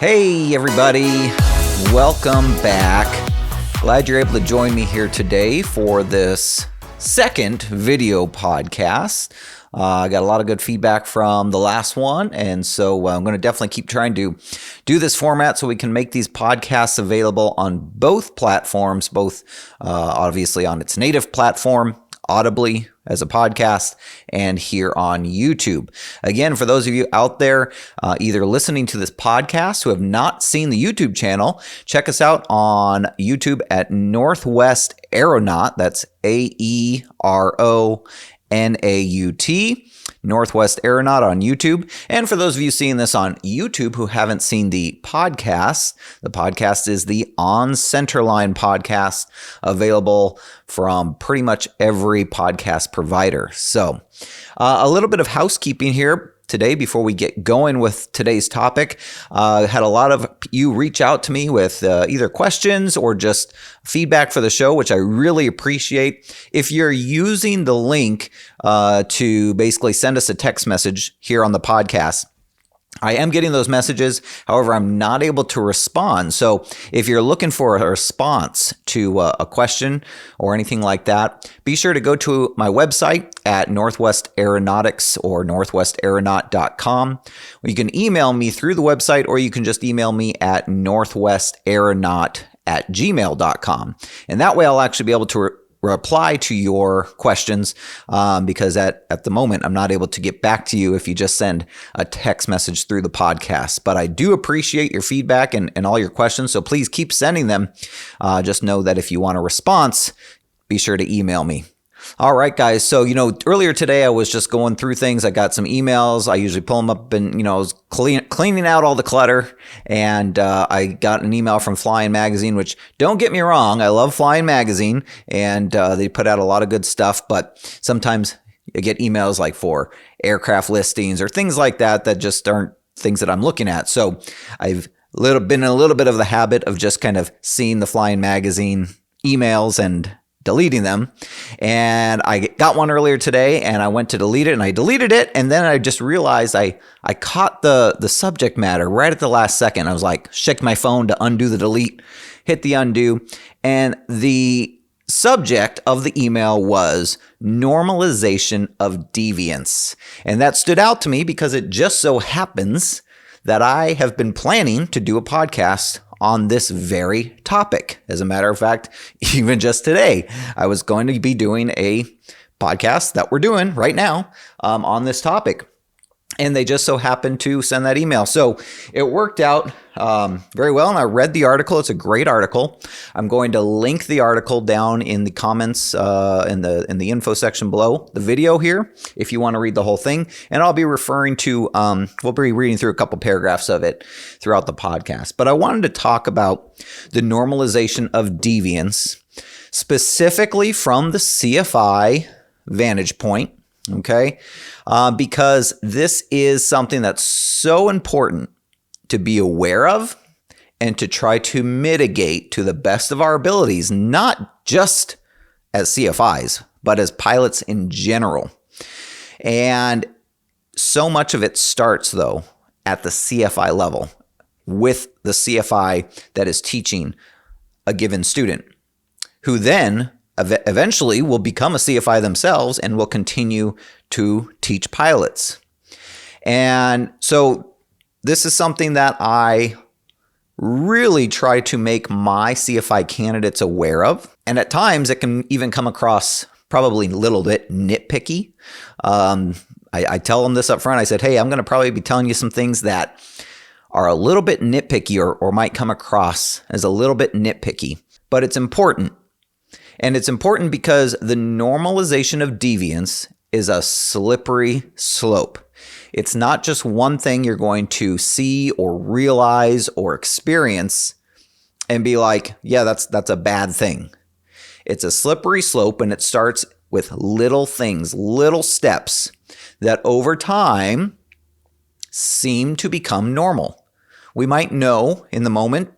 Hey everybody, welcome back. Glad you're able to join me here today for this second video podcast. I got a lot of good feedback from the last one, and so I'm going to definitely keep trying to do this format so we can make these podcasts available on both platforms, both obviously on its native platform, audibly as a podcast, and here on YouTube. Again, for those of you out there either listening to this podcast who have not seen the YouTube channel, check us out on YouTube at Northwest Aeronaut. That's AERONAUT. Northwest Aeronaut on YouTube. And for those of you seeing this on YouTube who haven't seen the podcast is the On Centerline podcast, available from pretty much every podcast provider. So a little bit of housekeeping here today before we get going with today's topic. Had a lot of you reach out to me with either questions or just feedback for the show, which I really appreciate. If you're using the link to basically send us a text message here on the podcast, I am getting those messages. However, I'm not able to respond. So if you're looking for a response to a question or anything like that, be sure to go to my website at Northwest Aeronautics or northwestaeronaut.com. You can email me through the website, or you can just email me at northwestaeronaut@gmail.com. And that way I'll actually be able to reply to your questions because at the moment I'm not able to get back to you if you just send a text message through the podcast. But I do appreciate your feedback and all your questions, so please keep sending them. Just know that if you want a response, be sure to email me. All right, guys. So, earlier today I was just going through things. I got some emails. I usually pull them up and, I was cleaning out all the clutter. And I got an email from Flying Magazine, which, don't get me wrong, I love Flying Magazine. And they put out a lot of good stuff. But sometimes I get emails like for aircraft listings or things like that just aren't things that I'm looking at. So I've been in a little bit of the habit of just kind of seeing the Flying Magazine emails and deleting them. And I got one earlier today and I went to delete it and I deleted it. And then I just realized I caught the subject matter right at the last second. I was like, checked my phone to undo the delete, hit the undo. And the subject of the email was Normalization of Deviance. And that stood out to me because it just so happens that I have been planning to do a podcast on this very topic. As a matter of fact, even just today, I was going to be doing a podcast that we're doing right now on this topic. And they just so happened to send that email. So it worked out very well. And I read the article. It's a great article. I'm going to link the article down in the comments in the info section below the video here, if you want to read the whole thing. And I'll be referring to, we'll be reading through a couple paragraphs of it throughout the podcast. But I wanted to talk about the normalization of deviance, specifically from the CFI vantage point. Okay, because this is something that's so important to be aware of and to try to mitigate to the best of our abilities, not just as CFIs, but as pilots in general. And so much of it starts, though, at the CFI level with the CFI that is teaching a given student, who then eventually will become a CFI themselves and will continue to teach pilots. And so this is something that I really try to make my CFI candidates aware of. And at times it can even come across probably a little bit nitpicky. I tell them this up front. I said, hey, I'm going to probably be telling you some things that are a little bit nitpicky or might come across as a little bit nitpicky. But it's important. And it's important because the normalization of deviance is a slippery slope. It's not just one thing you're going to see or realize or experience and be like, yeah, that's a bad thing. It's a slippery slope, and it starts with little things, little steps that over time seem to become normal. We might know in the moment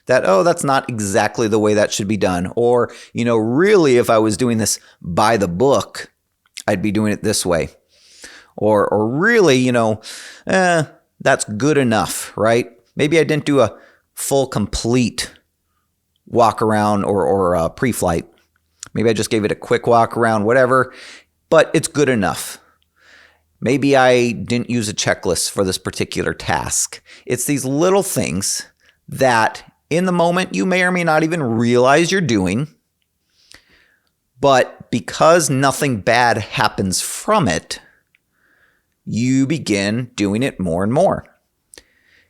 that, oh, that's not exactly the way that should be done. Or, really, if I was doing this by the book, I'd be doing it this way. Or really, that's good enough, right? Maybe I didn't do a full, complete walk around or a pre-flight. Maybe I just gave it a quick walk around, whatever, but it's good enough. Maybe I didn't use a checklist for this particular task. It's these little things that in the moment you may or may not even realize you're doing, but because nothing bad happens from it, you begin doing it more and more.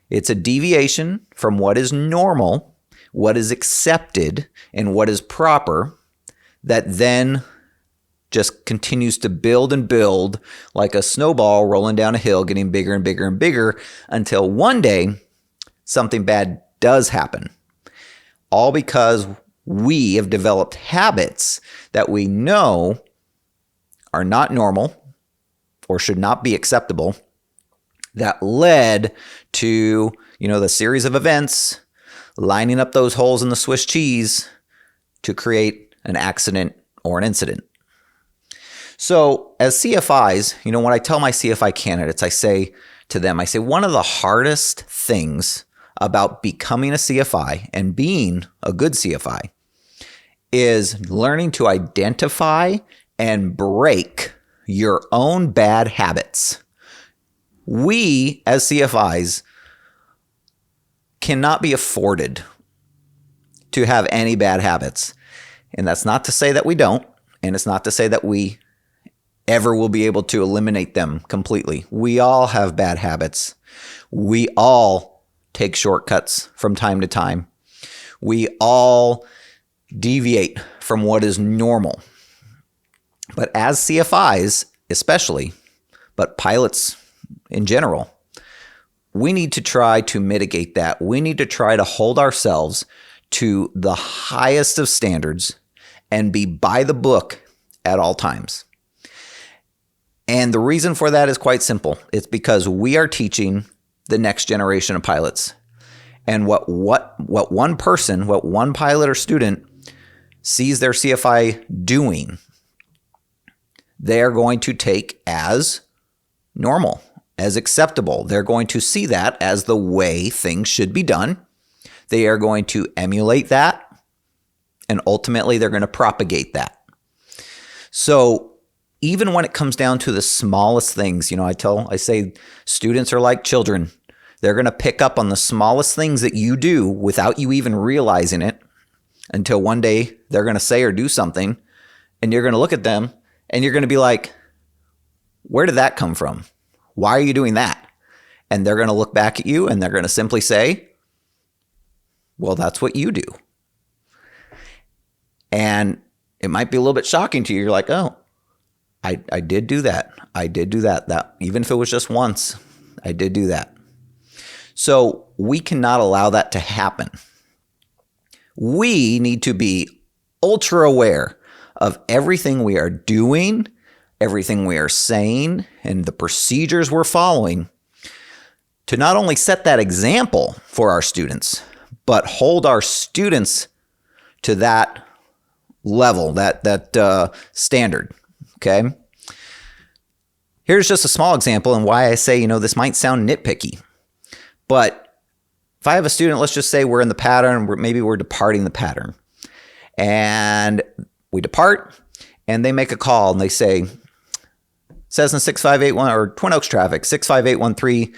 It's a deviation from what is normal, what is accepted, and what is proper that then just continues to build and build like a snowball rolling down a hill, getting bigger and bigger and bigger until one day something bad does happen. All because we have developed habits that we know are not normal or should not be acceptable that led to, the series of events lining up those holes in the Swiss cheese to create an accident or an incident. So as CFIs, when I tell my CFI candidates, I say to them, one of the hardest things about becoming a CFI and being a good CFI is learning to identify and break your own bad habits. We, as CFIs, cannot be afforded to have any bad habits. And that's not to say that we don't, and it's not to say that we ever will be able to eliminate them completely. We all have bad habits. We all take shortcuts from time to time. We all deviate from what is normal. But as CFIs, especially, but pilots in general, we need to try to mitigate that. We need to try to hold ourselves to the highest of standards and be by the book at all times. And the reason for that is quite simple. It's because we are teaching the next generation of pilots. And what one person, what one pilot or student sees their CFI doing, they are going to take as normal, as acceptable. They're going to see that as the way things should be done. They are going to emulate that, and ultimately they're going to propagate that. So even when it comes down to the smallest things, I say students are like children. They're going to pick up on the smallest things that you do without you even realizing it until one day they're going to say or do something, and you're going to look at them and you're going to be like, where did that come from? Why are you doing that? And they're going to look back at you and they're going to simply say, well, that's what you do. And it might be a little bit shocking to you. You're like, oh, I did do that. I did do that. That even if it was just once, I did do that. So we cannot allow that to happen. We need to be ultra aware of everything we are doing, everything we are saying, and the procedures we're following to not only set that example for our students, but hold our students to that level, that standard. Okay. Here's just a small example and why I say, this might sound nitpicky, but if I have a student, let's just say we're in the pattern, maybe we're departing the pattern, and we depart and they make a call and they say, Cessna 6581 or Twin Oaks traffic, 65813,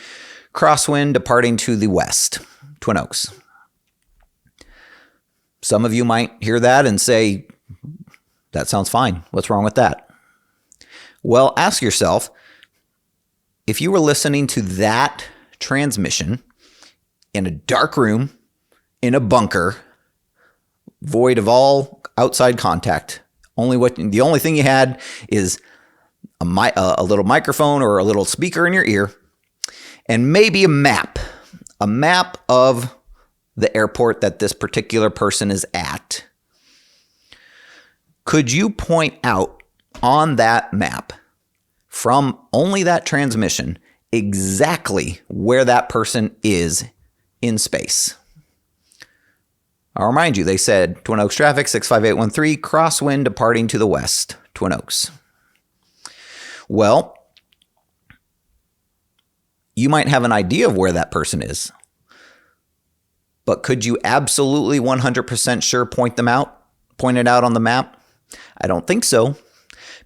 Crosswind departing to the west, Twin Oaks. Some of you might hear that and say, that sounds fine. What's wrong with that? Well, ask yourself, if you were listening to that transmission in a dark room, in a bunker, void of all outside contact, the only thing you had is a little microphone or a little speaker in your ear, and maybe a map of the airport that this particular person is at. Could you point out on that map from only that transmission exactly where that person is in space? I'll remind you, they said Twin Oaks traffic, 65813, crosswind departing to the west, Twin Oaks. Well, you might have an idea of where that person is, But could you absolutely 100% sure point it out on the map? I don't think so.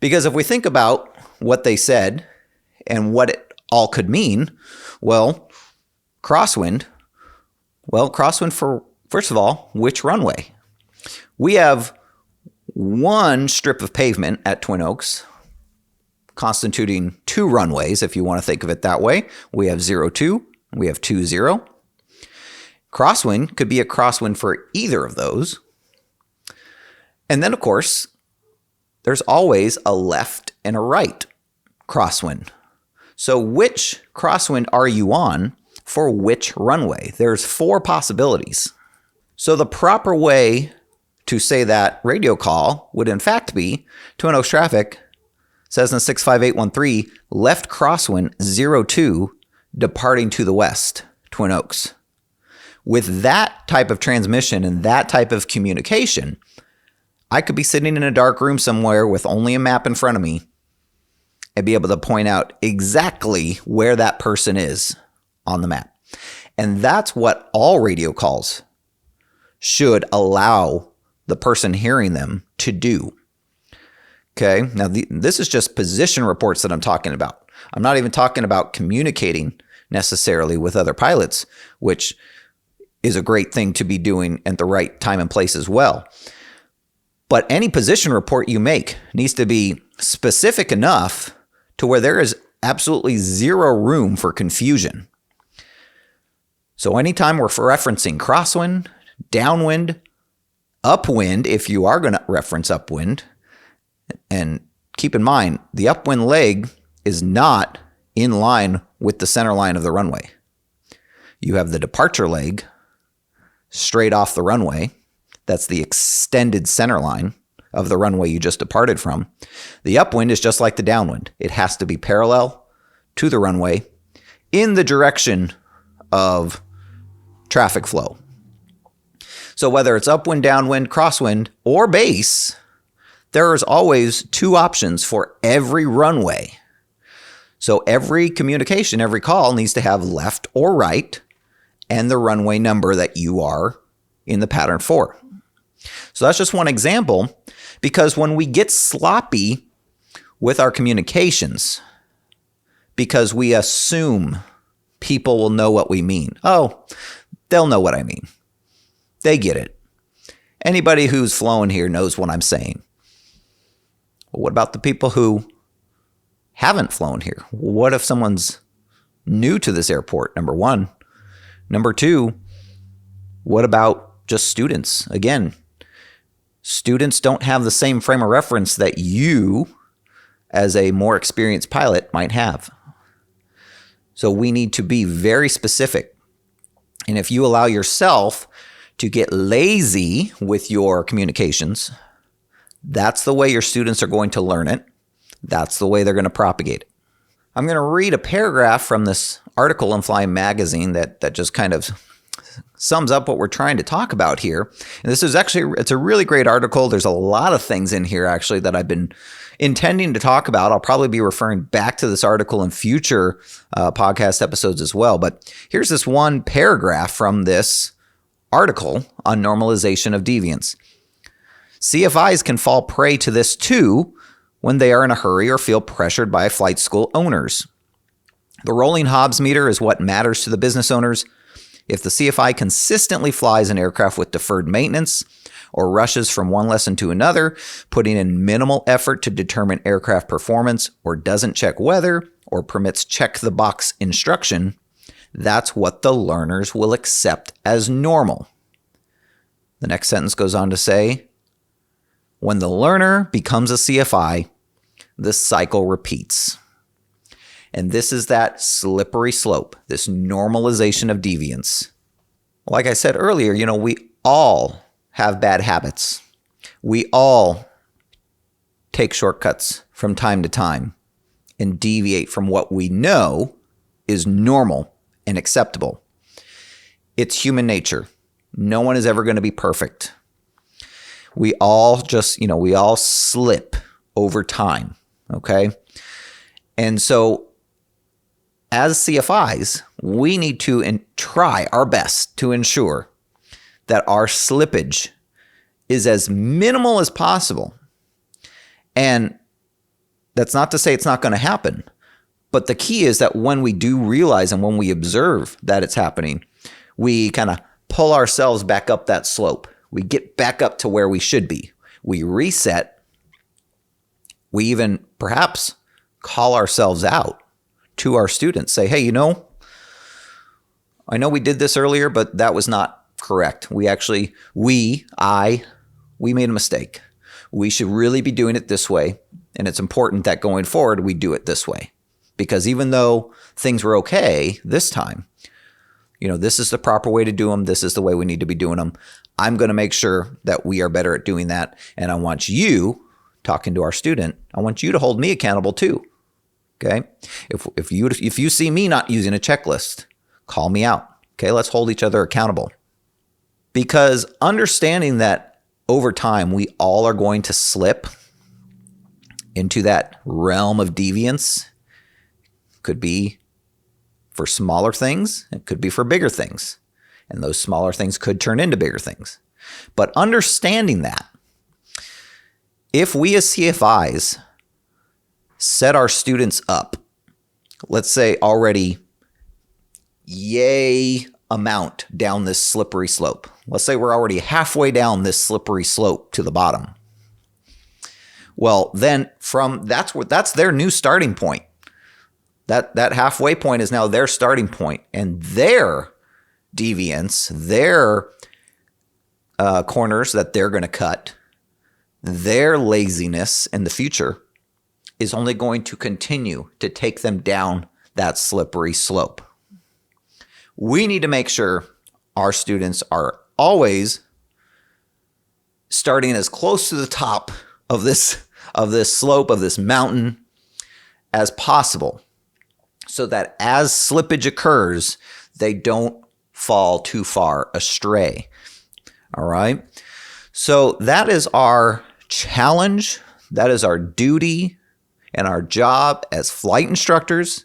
Because if we think about what they said and what it all could mean, Crosswind for, first of all, which runway? We have one strip of pavement at Twin Oaks, constituting two runways, if you want to think of it that way. We have 02, we have 20. Crosswind could be a crosswind for either of those. And then, of course, there's always a left and a right crosswind. So which crosswind are you on for which runway? There's 4 possibilities. So the proper way to say that radio call would in fact be Twin Oaks traffic says in 65813, left crosswind 02 departing to the west, Twin Oaks. With that type of transmission and that type of communication, I could be sitting in a dark room somewhere with only a map in front of me and be able to point out exactly where that person is on the map. And that's what all radio calls should allow the person hearing them to do. Okay, now this is just position reports that I'm talking about. I'm not even talking about communicating necessarily with other pilots, which is a great thing to be doing at the right time and place as well. But any position report you make needs to be specific enough to where there is absolutely zero room for confusion. So anytime we're referencing crosswind, downwind, upwind, if you are going to reference upwind, and keep in mind, the upwind leg is not in line with the center line of the runway. You have the departure leg straight off the runway. That's the extended center line of the runway you just departed from. The upwind is just like the downwind. It has to be parallel to the runway in the direction of traffic flow. So whether it's upwind, downwind, crosswind, or base, there is always 2 options for every runway. So every communication, every call needs to have left or right and the runway number that you are in the pattern for. So that's just one example, because when we get sloppy with our communications, because we assume people will know what we mean. Oh, they'll know what I mean. They get it. Anybody who's flown here knows what I'm saying. Well, what about the people who haven't flown here? What if someone's new to this airport? Number one. Number two, what about just students? Again, students don't have the same frame of reference that you, as a more experienced pilot, might have. So we need to be very specific. And if you allow yourself to get lazy with your communications, that's the way your students are going to learn it. That's the way they're going to propagate it. I'm going to read a paragraph from this article in Fly Magazine that just kind of sums up what we're trying to talk about here. And this is actually, it's a really great article. There's a lot of things in here actually that I've been intending to talk about. I'll probably be referring back to this article in future podcast episodes as well. But here's this one paragraph from this article on normalization of deviance. CFIs can fall prey to this too when they are in a hurry or feel pressured by flight school owners. The rolling Hobbs meter is what matters to the business owners. If the CFI consistently flies an aircraft with deferred maintenance or rushes from one lesson to another, putting in minimal effort to determine aircraft performance, or doesn't check weather, or permits check-the-box instruction, that's what the learners will accept as normal. The next sentence goes on to say, when the learner becomes a CFI, the cycle repeats. And this is that slippery slope, this normalization of deviance. Like I said earlier, we all have bad habits. We all take shortcuts from time to time and deviate from what we know is normal and acceptable. It's human nature. No one is ever going to be perfect. We all we all slip over time, okay? And so as CFIs, we need to try our best to ensure that our slippage is as minimal as possible. And that's not to say it's not going to happen. But the key is that when we do realize and when we observe that it's happening, we kind of pull ourselves back up that slope. We get back up to where we should be. We reset. We even perhaps call ourselves out to our students. Say, hey, I know we did this earlier, but that was not correct. We made a mistake. We should really be doing it this way. And it's important that going forward, we do it this way. Because even though things were okay this time, this is the proper way to do them. This is the way we need to be doing them. I'm going to make sure that we are better at doing that. And I want you, talking to our student, I want you to hold me accountable too. Okay? If you see me not using a checklist, call me out. Okay? Let's hold each other accountable. Because understanding that over time, we all are going to slip into that realm of deviance. Could be for smaller things. It could be for bigger things. And those smaller things could turn into bigger things. But understanding that, if we as CFIs set our students up, let's say already yay amount down this slippery slope. Let's say we're already halfway down this slippery slope to the bottom. Well, then that's their new starting point. That halfway point is now their starting point, and their deviance, their corners that they're going to cut, their laziness in the future is only going to continue to take them down that slippery slope. We need to make sure our students are always starting as close to the top of this slope, of this mountain as possible, so that as slippage occurs, they don't fall too far astray. All right? So that is our challenge. That is our duty and our job as flight instructors,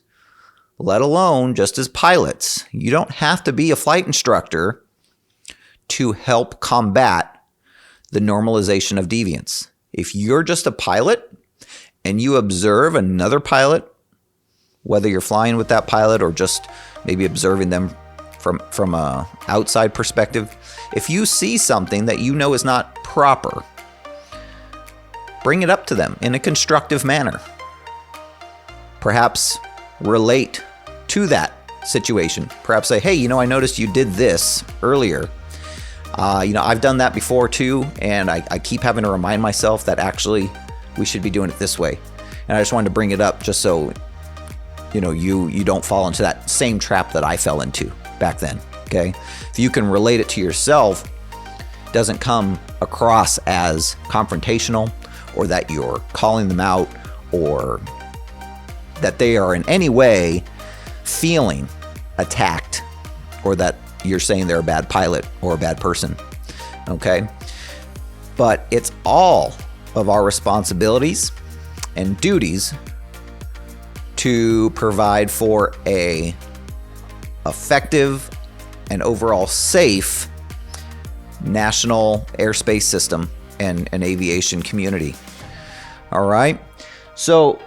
let alone just as pilots. You don't have to be a flight instructor to help combat the normalization of deviance. If you're just a pilot and you observe another pilot, whether you're flying with that pilot or just maybe observing them from a outside perspective, if you see something that you know is not proper, bring it up to them in a constructive manner. Perhaps relate to that situation. Perhaps say, hey, I noticed you did this earlier. I've done that before too, and I keep having to remind myself that actually we should be doing it this way. And I just wanted to bring it up just so you don't fall into that same trap that I fell into back then. Okay, if you can relate it to yourself, it doesn't come across as confrontational, or that you're calling them out, or that they are in any way feeling attacked, or that you're saying they're a bad pilot or a bad person. Okay, but it's all of our responsibilities and duties to provide for a effective and overall safe national airspace system and an aviation community. All right. So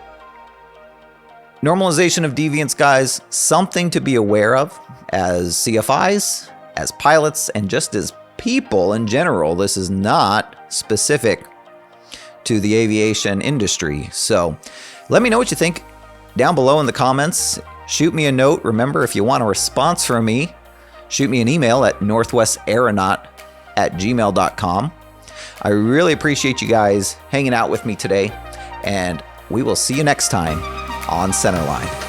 normalization of deviance, guys, something to be aware of as CFIs, as pilots, and just as people in general. This is not specific to the aviation industry. So let me know what you think down below in the comments. Shoot me a note. Remember, if you want a response from me, shoot me an email at northwestaeronaut@gmail.com. I really appreciate you guys hanging out with me today, and we will see you next time on Centerline.